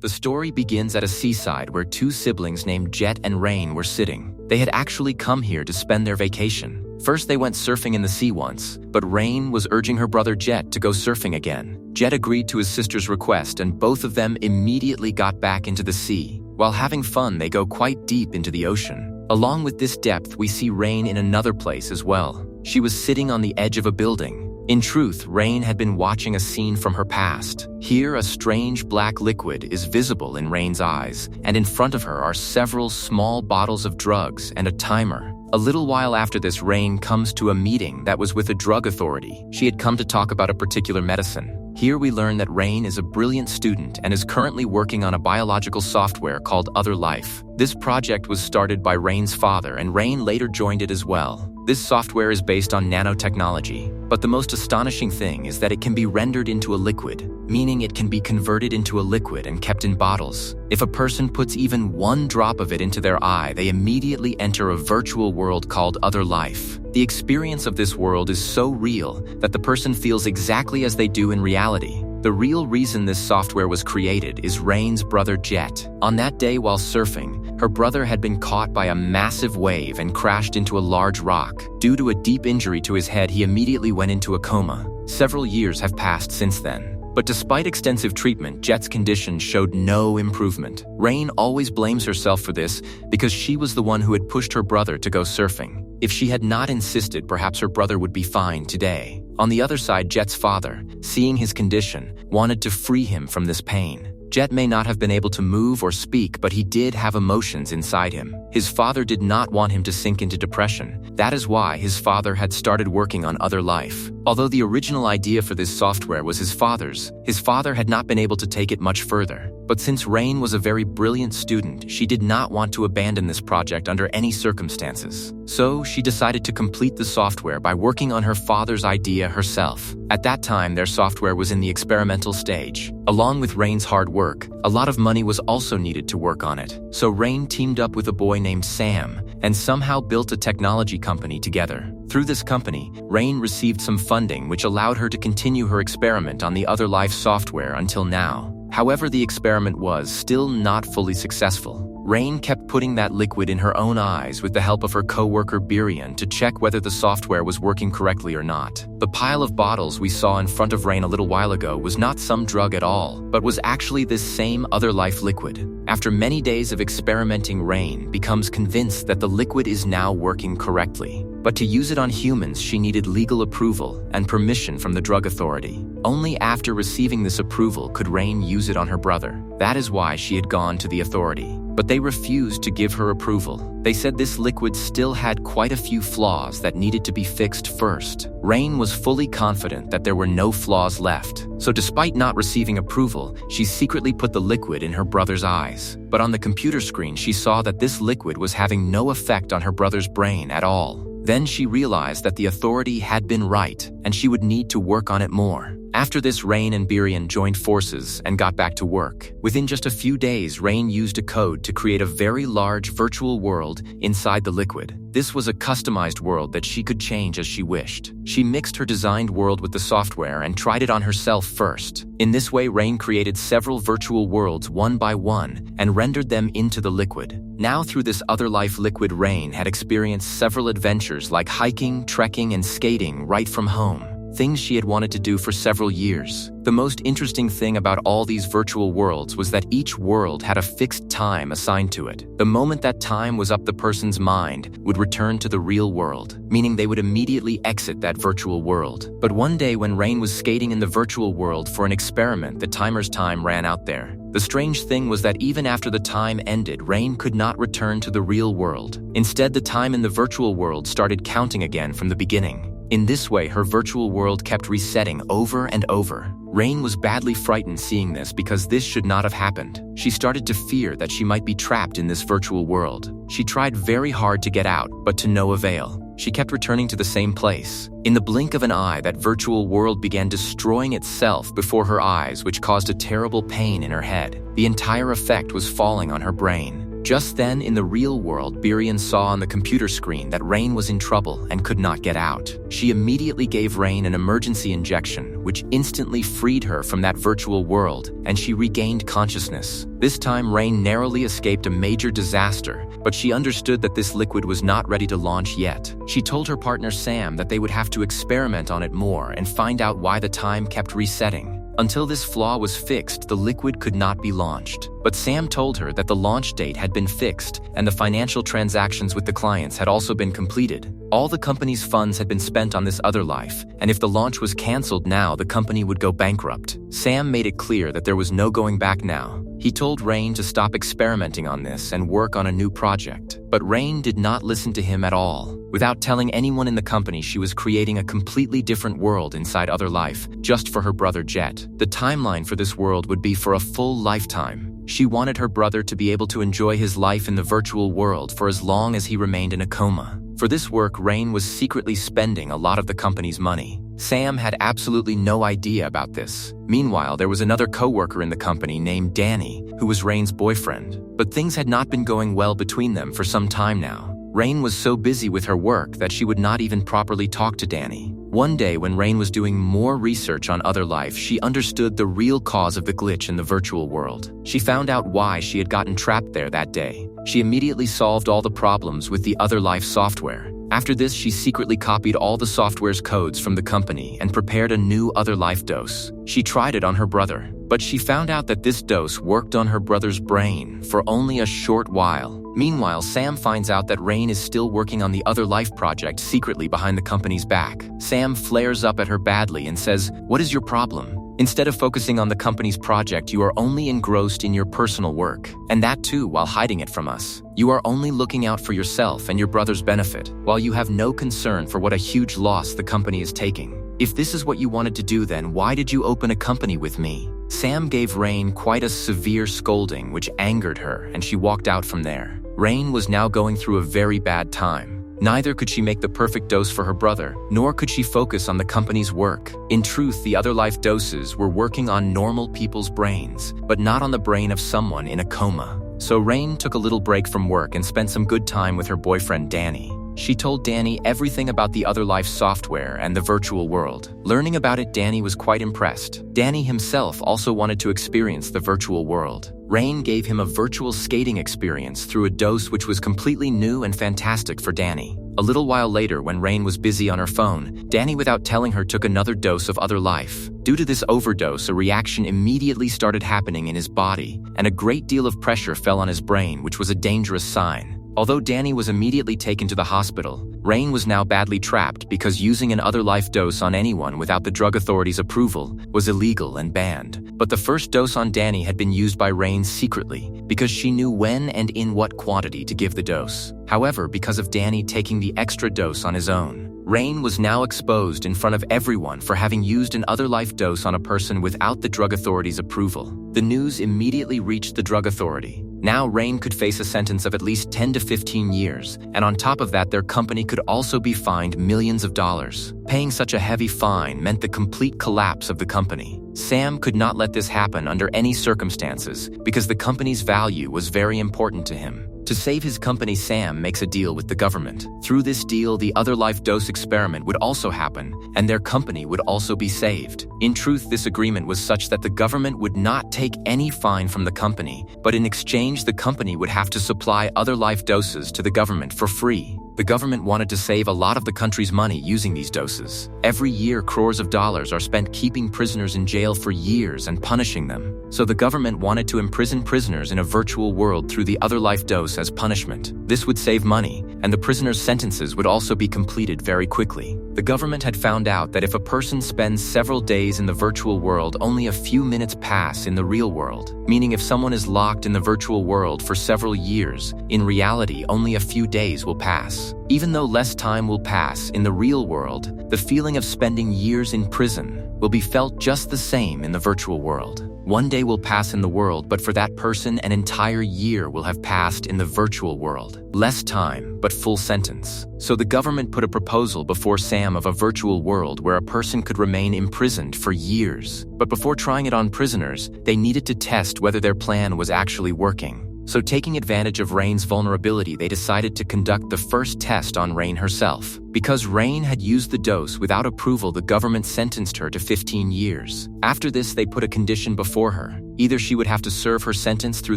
The story begins at a seaside where two siblings named Jet and Rain were sitting. They had actually come here to spend their vacation. First, they went surfing in the sea once, but Rain was urging her brother Jet to go surfing again. Jet agreed to his sister's request, and both of them immediately got back into the sea. While having fun, they go quite deep into the ocean. Along with this depth, we see Rain in another place as well. She was sitting on the edge of a building. In truth, Rain had been watching a scene from her past. Here, a strange black liquid is visible in Rain's eyes, and in front of her are several small bottles of drugs and a timer. A little while after this, Rain comes to a meeting that was with a drug authority. She had come to talk about a particular medicine. Here we learn that Rain is a brilliant student and is currently working on a biological software called OtherLife. This project was started by Rain's father, and Rain later joined it as well. This software is based on nanotechnology, but the most astonishing thing is that it can be rendered into a liquid, meaning it can be converted into a liquid and kept in bottles. If a person puts even one drop of it into their eye, they immediately enter a virtual world called OtherLife. The experience of this world is so real that the person feels exactly as they do in reality. The real reason this software was created is Rain's brother Jet. On that day while surfing, her brother had been caught by a massive wave and crashed into a large rock. Due to a deep injury to his head, he immediately went into a coma. Several years have passed since then. But despite extensive treatment, Jet's condition showed no improvement. Rain always blames herself for this because she was the one who had pushed her brother to go surfing. If she had not insisted, perhaps her brother would be fine today. On the other side, Jet's father, seeing his condition, wanted to free him from this pain. Jet may not have been able to move or speak, but he did have emotions inside him. His father did not want him to sink into depression. That is why his father had started working on OtherLife. Although the original idea for this software was his father had not been able to take it much further. But since Rain was a very brilliant student, she did not want to abandon this project under any circumstances. So she decided to complete the software by working on her father's idea herself. At that time, their software was in the experimental stage. Along with Rain's hard work, a lot of money was also needed to work on it. So Rain teamed up with a boy named Sam and somehow built a technology company together. Through this company, Rain received some funding which allowed her to continue her experiment on the OtherLife software until now. However, the experiment was still not fully successful. Rain kept putting that liquid in her own eyes with the help of her co-worker Birian to check whether the software was working correctly or not. The pile of bottles we saw in front of Rain a little while ago was not some drug at all, but was actually this same OtherLife liquid. After many days of experimenting, Rain becomes convinced that the liquid is now working correctly. But to use it on humans, she needed legal approval and permission from the drug authority. Only after receiving this approval could Rain use it on her brother. That is why she had gone to the authority. But they refused to give her approval. They said this liquid still had quite a few flaws that needed to be fixed first. Rain was fully confident that there were no flaws left. So despite not receiving approval, she secretly put the liquid in her brother's eyes. But on the computer screen, she saw that this liquid was having no effect on her brother's brain at all. Then she realized that the authority had been right, and she would need to work on it more. After this, Rain and Birian joined forces and got back to work. Within just a few days, Rain used a code to create a very large virtual world inside the liquid. This was a customized world that she could change as she wished. She mixed her designed world with the software and tried it on herself first. In this way, Rain created several virtual worlds one by one and rendered them into the liquid. Now, through this OtherLife liquid, Rain had experienced several adventures like hiking, trekking, and skating right from home. Things she had wanted to do for several years. The most interesting thing about all these virtual worlds was that each world had a fixed time assigned to it. The moment that time was up, the person's mind would return to the real world, meaning they would immediately exit that virtual world. But one day when Rain was skating in the virtual world for an experiment, the timer's time ran out there. The strange thing was that even after the time ended, Rain could not return to the real world. Instead, the time in the virtual world started counting again from the beginning. In this way, her virtual world kept resetting over and over. Rain was badly frightened seeing this because this should not have happened. She started to fear that she might be trapped in this virtual world. She tried very hard to get out, but to no avail. She kept returning to the same place. In the blink of an eye, that virtual world began destroying itself before her eyes, which caused a terrible pain in her head. The entire effect was falling on her brain. Just then, in the real world, Birian saw on the computer screen that Rain was in trouble and could not get out. She immediately gave Rain an emergency injection, which instantly freed her from that virtual world, and she regained consciousness. This time, Rain narrowly escaped a major disaster, but she understood that this liquid was not ready to launch yet. She told her partner Sam that they would have to experiment on it more and find out why the time kept resetting. Until this flaw was fixed, the liquid could not be launched. But Sam told her that the launch date had been fixed and the financial transactions with the clients had also been completed. All the company's funds had been spent on this OtherLife, and if the launch was cancelled now, the company would go bankrupt. Sam made it clear that there was no going back now. He told Rain to stop experimenting on this and work on a new project. But Rain did not listen to him at all. Without telling anyone in the company, she was creating a completely different world inside OtherLife, just for her brother Jet. The timeline for this world would be for a full lifetime. She wanted her brother to be able to enjoy his life in the virtual world for as long as he remained in a coma. For this work, Rain was secretly spending a lot of the company's money. Sam had absolutely no idea about this. Meanwhile, there was another co-worker in the company named Danny, who was Rain's boyfriend. But things had not been going well between them for some time now. Rain was so busy with her work that she would not even properly talk to Danny. One day, when Rain was doing more research on OtherLife, she understood the real cause of the glitch in the virtual world. She found out why she had gotten trapped there that day. She immediately solved all the problems with the OtherLife software. After this, she secretly copied all the software's codes from the company and prepared a new OtherLife dose. She tried it on her brother, but she found out that this dose worked on her brother's brain for only a short while. Meanwhile, Sam finds out that Rain is still working on the OtherLife project secretly behind the company's back. Sam flares up at her badly and says, "What is your problem? Instead of focusing on the company's project, you are only engrossed in your personal work, and that too while hiding it from us. You are only looking out for yourself and your brother's benefit, while you have no concern for what a huge loss the company is taking. If this is what you wanted to do, then why did you open a company with me?" Sam gave Rain quite a severe scolding, which angered her, and she walked out from there. Rain was now going through a very bad time. Neither could she make the perfect dose for her brother, nor could she focus on the company's work. In truth, the OtherLife doses were working on normal people's brains, but not on the brain of someone in a coma. So Rain took a little break from work and spent some good time with her boyfriend Danny. She told Danny everything about the OtherLife software and the virtual world. Learning about it, Danny was quite impressed. Danny himself also wanted to experience the virtual world. Rain gave him a virtual skating experience through a dose which was completely new and fantastic for Danny. A little while later, when Rain was busy on her phone, Danny, without telling her, took another dose of OtherLife. Due to this overdose, a reaction immediately started happening in his body, and a great deal of pressure fell on his brain, which was a dangerous sign. Although Danny was immediately taken to the hospital, Rain was now badly trapped because using an OtherLife dose on anyone without the drug authorities' approval was illegal and banned. But the first dose on Danny had been used by Rain secretly because she knew when and in what quantity to give the dose. However, because of Danny taking the extra dose on his own, Rain was now exposed in front of everyone for having used an OtherLife dose on a person without the drug authorities' approval. The news immediately reached the drug authority. Now Rain could face a sentence of at least 10 to 15 years, and on top of that, their company could also be fined millions of dollars. Paying such a heavy fine meant the complete collapse of the company. Sam could not let this happen under any circumstances because the company's value was very important to him. To save his company, Sam makes a deal with the government. Through this deal, the OtherLife dose experiment would also happen, and their company would also be saved. In truth, this agreement was such that the government would not take any fine from the company, but in exchange, the company would have to supply OtherLife doses to the government for free. The government wanted to save a lot of the country's money using these doses. Every year, crores of dollars are spent keeping prisoners in jail for years and punishing them. So the government wanted to imprison prisoners in a virtual world through the OtherLife dose as punishment. This would save money, and the prisoners' sentences would also be completed very quickly. The government had found out that if a person spends several days in the virtual world, only a few minutes pass in the real world. Meaning if someone is locked in the virtual world for several years, in reality, only a few days will pass. Even though less time will pass in the real world, the feeling of spending years in prison will be felt just the same in the virtual world. One day will pass in the world, but for that person, an entire year will have passed in the virtual world. Less time, but full sentence. So the government put a proposal before Sam of a virtual world where a person could remain imprisoned for years. But before trying it on prisoners, they needed to test whether their plan was actually working. So taking advantage of Rain's vulnerability, they decided to conduct the first test on Rain herself. Because Rain had used the dose without approval, the government sentenced her to 15 years. After this, they put a condition before her. Either she would have to serve her sentence through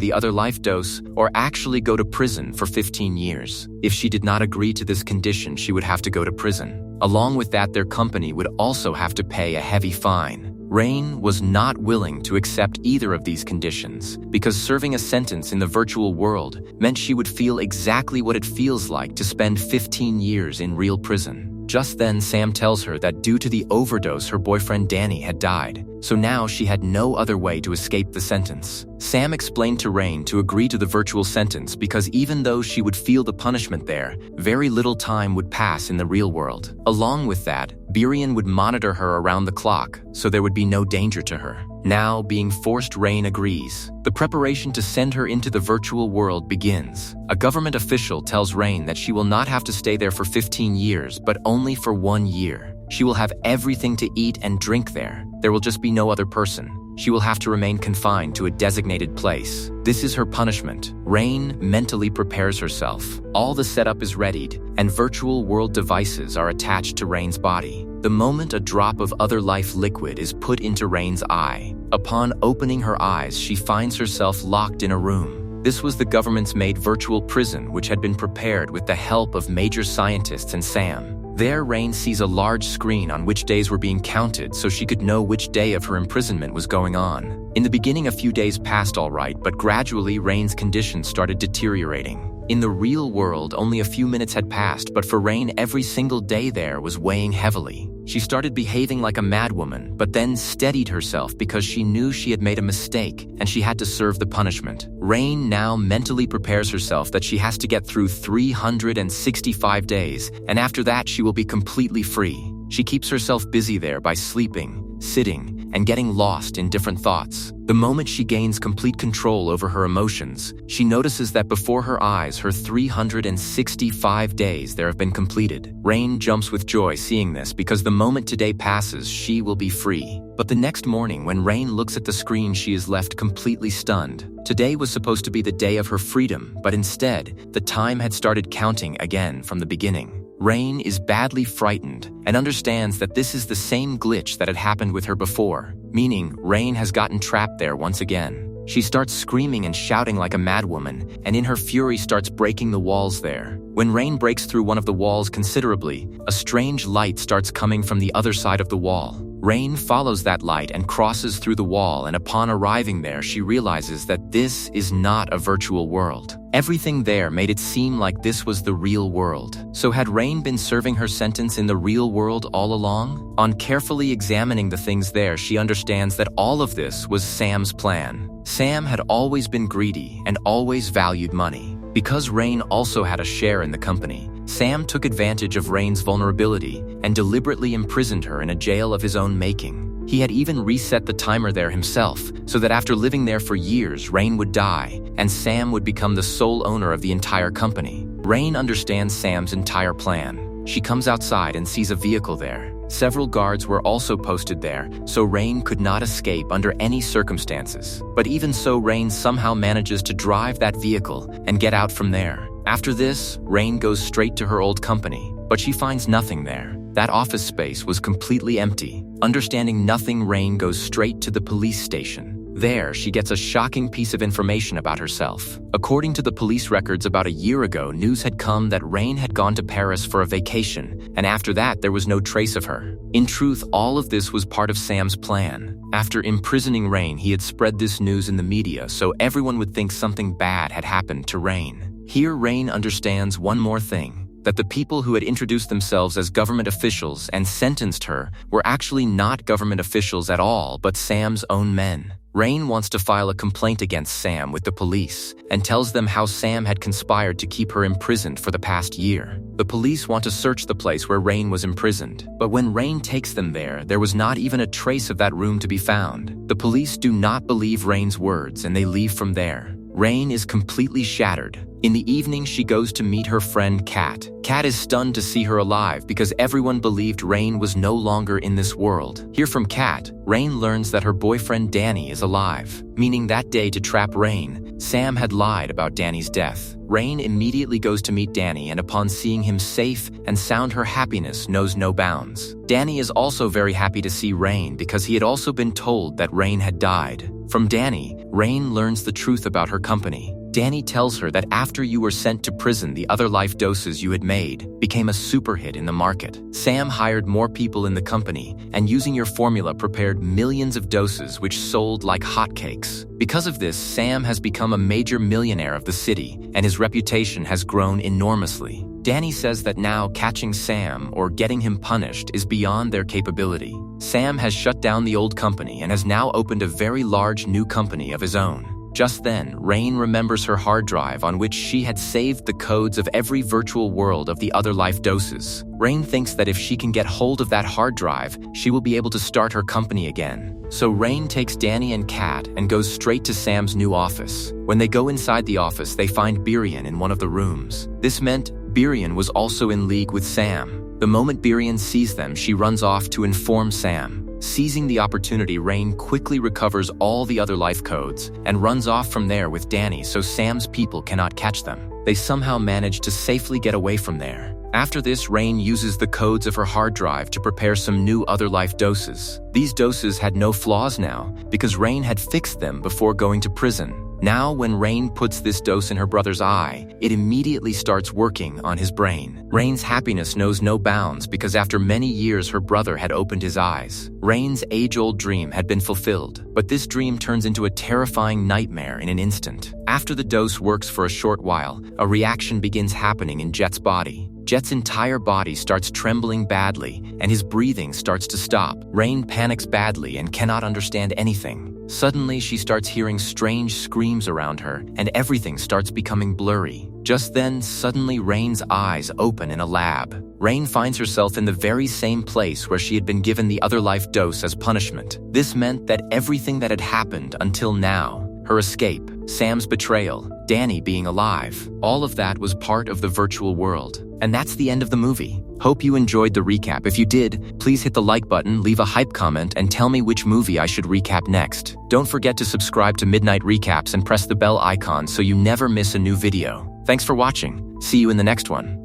the OtherLife dose or actually go to prison for 15 years. If she did not agree to this condition, she would have to go to prison. Along with that, their company would also have to pay a heavy fine. Rain was not willing to accept either of these conditions because serving a sentence in the virtual world meant she would feel exactly what it feels like to spend 15 years in real prison. Just then, Sam tells her that due to the overdose, her boyfriend Danny had died, so now she had no other way to escape the sentence. Sam explained to Rain to agree to the virtual sentence because even though she would feel the punishment there, very little time would pass in the real world. Along with that, Birion would monitor her around the clock, so there would be no danger to her. Now, being forced, Rain agrees. The preparation to send her into the virtual world begins. A government official tells Rain that she will not have to stay there for 15 years, but only for 1 year. She will have everything to eat and drink there. There will just be no other person. She will have to remain confined to a designated place. This is her punishment. Rain mentally prepares herself. All the setup is readied, and virtual world devices are attached to Rain's body. The moment a drop of OtherLife liquid is put into Rain's eye, upon opening her eyes, she finds herself locked in a room. This was the government's made virtual prison, which had been prepared with the help of major scientists and Sam. There, Rain sees a large screen on which days were being counted so she could know which day of her imprisonment was going on. In the beginning, a few days passed all right, but gradually Rain's condition started deteriorating. In the real world, only a few minutes had passed, but for Rain, every single day there was weighing heavily. She started behaving like a madwoman, but then steadied herself because she knew she had made a mistake and she had to serve the punishment. Rain now mentally prepares herself that she has to get through 365 days, and after that she will be completely free. She keeps herself busy there by sleeping, sitting, and getting lost in different thoughts. The moment she gains complete control over her emotions, she notices that before her eyes, her 365 days there have been completed. Rain jumps with joy seeing this because the moment today passes, she will be free. But the next morning, when Rain looks at the screen, she is left completely stunned. Today was supposed to be the day of her freedom, but instead, the time had started counting again from the beginning. Rain is badly frightened and understands that this is the same glitch that had happened with her before, meaning Rain has gotten trapped there once again. She starts screaming and shouting like a madwoman, and in her fury starts breaking the walls there. When Rain breaks through one of the walls considerably, a strange light starts coming from the other side of the wall. Rain follows that light and crosses through the wall, and upon arriving there, she realizes that this is not a virtual world. Everything there made it seem like this was the real world. So had Rain been serving her sentence in the real world all along? On carefully examining the things there, she understands that all of this was Sam's plan. Sam had always been greedy and always valued money. Because Rain also had a share in the company, Sam took advantage of Rain's vulnerability and deliberately imprisoned her in a jail of his own making. He had even reset the timer there himself, so that after living there for years, Rain would die, and Sam would become the sole owner of the entire company. Rain understands Sam's entire plan. She comes outside and sees a vehicle there. Several guards were also posted there, so Rain could not escape under any circumstances. But even so, Rain somehow manages to drive that vehicle and get out from there. After this, Rain goes straight to her old company, but she finds nothing there. That office space was completely empty. Understanding nothing, Rain goes straight to the police station. There, she gets a shocking piece of information about herself. According to the police records, about a year ago, news had come that Rain had gone to Paris for a vacation, and after that, there was no trace of her. In truth, all of this was part of Sam's plan. After imprisoning Rain, he had spread this news in the media so everyone would think something bad had happened to Rain. Here, Rain understands one more thing, that the people who had introduced themselves as government officials and sentenced her were actually not government officials at all, but Sam's own men. Rain wants to file a complaint against Sam with the police and tells them how Sam had conspired to keep her imprisoned for the past year. The police want to search the place where Rain was imprisoned, but when Rain takes them there was not even a trace of that room to be found. The police do not believe Rain's words and they leave from there. Rain is completely shattered. In the evening, she goes to meet her friend Kat. Kat is stunned to see her alive because everyone believed Rain was no longer in this world. Here from Kat, Rain learns that her boyfriend Danny is alive, meaning that day to trap Rain, Sam had lied about Danny's death. Rain immediately goes to meet Danny, and upon seeing him safe and sound, her happiness knows no bounds. Danny is also very happy to see Rain because he had also been told that Rain had died. From Danny, Rain learns the truth about her company. Danny tells her that after you were sent to prison, the OtherLife doses you had made became a super hit in the market. Sam hired more people in the company, and using your formula prepared millions of doses which sold like hotcakes. Because of this, Sam has become a major millionaire of the city, and his reputation has grown enormously. Danny says that now catching Sam or getting him punished is beyond their capability. Sam has shut down the old company and has now opened a very large new company of his own. Just then, Rain remembers her hard drive on which she had saved the codes of every virtual world of the OtherLife doses. Rain thinks that if she can get hold of that hard drive, she will be able to start her company again. So Rain takes Danny and Kat and goes straight to Sam's new office. When they go inside the office, they find Birion in one of the rooms. This meant Birion was also in league with Sam. The moment Birion sees them, she runs off to inform Sam. Seizing the opportunity, Rain quickly recovers all the OtherLife codes and runs off from there with Danny so Sam's people cannot catch them. They somehow manage to safely get away from there. After this, Rain uses the codes of her hard drive to prepare some new OtherLife doses. These doses had no flaws now because Rain had fixed them before going to prison. Now, when Rain puts this dose in her brother's eye, it immediately starts working on his brain. Rain's happiness knows no bounds because after many years, her brother had opened his eyes. Rain's age-old dream had been fulfilled, but this dream turns into a terrifying nightmare in an instant. After the dose works for a short while, a reaction begins happening in Jet's body. Jet's entire body starts trembling badly, and his breathing starts to stop. Rain panics badly and cannot understand anything. Suddenly, she starts hearing strange screams around her, and everything starts becoming blurry. Just then, suddenly Rain's eyes open in a lab. Rain finds herself in the very same place where she had been given the OtherLife dose as punishment. This meant that everything that had happened until now, her escape, Sam's betrayal, Danny being alive, all of that was part of the virtual world. And that's the end of the movie. Hope you enjoyed the recap. If you did, please hit the like button, leave a hype comment, and tell me which movie I should recap next. Don't forget to subscribe to Midnight Recaps and press the bell icon so you never miss a new video. Thanks for watching. See you in the next one.